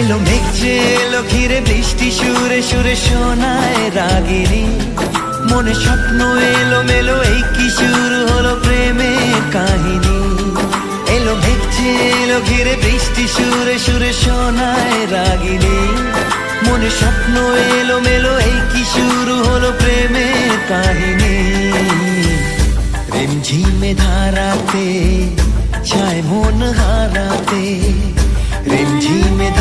এলো মেঘে এলো ঘিরে বৃষ্টি সুরে সুরে শোনায় রাগিনী মনে স্বপ্ন এলো মেলো এই কি শুরু হলো প্রেমের কাহিনী এলো মেঘে এলো ঘিরে বৃষ্টি সুরে সুরে শোনায় রাগিনী মনে স্বপ্ন এলো মেলো এই কি শুরু হলো প্রেমের কাহিনী রিমঝিমে ধারাতে চায় মন হারাতে রিমঝিমে